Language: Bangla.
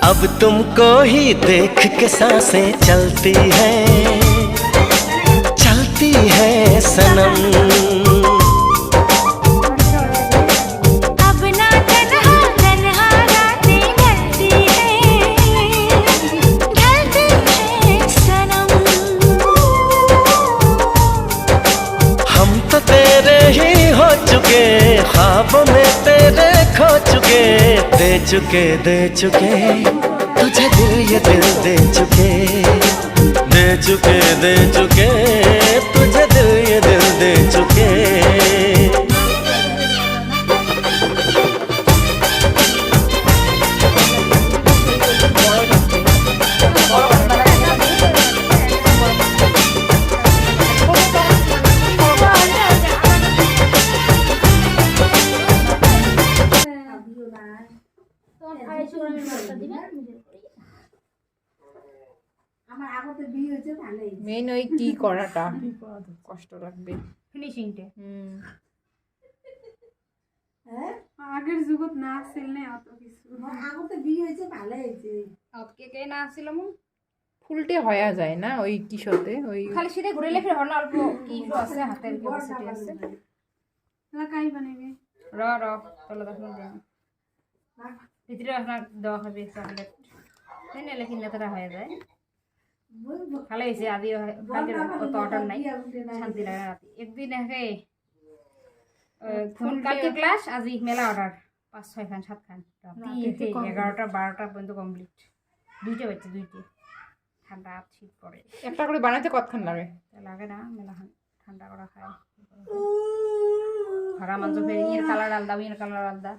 अब तुमको ही देख के सांसें चलती है सनम। अब ना तन्हा तन्हा रातें ढलती है सनम। हम तो तेरे ही हो चुके, ख्वाबों में तेरे खो चुके, दे चुके तुझे दिल, ये दिल दे चुके तुझे दिल, ये दिल दे चुके। মেন ওই কি করাটা কষ্ট লাগবে ফিনিশিংটা আগের যুগত না আসছিল না অত কিছু আগতে বিয়ে হয়েছে ভালো হয়েছে কে কে না আসছিলাম ফুলটে হয়ে যায় না ওই কিশোতে ওই খালি সেটা ঘুরে লেখে হল অল্প কি আছে হাতের ক্যাপাসিটি আছে লাগাই বানাবে র তাহলে দেখুন ভিতরে আপনার দেওয়া হবে চকলেট তাই লেখি নেতাটা হয়ে যায় ভালো হয়েছে আদি কালকে অত অর্ডার নাই শান্তি লাগে না রাতে একদিন কালকে ক্লাস আজি মেলা অর্ডার 5-6 খান 7 খান 11টা 12টা পর্যন্ত কমপ্লিট দুইটা বাজছে দুইটা ঠান্ডা শীত পড়ে একটা করে বানাতে কতক্ষণ লাগে লাগে না মেলা ঠান্ডা করা খায় ভাড়া মাংস ফের ইয়ের কালার আলাদা ইয়ের কালার আলাদা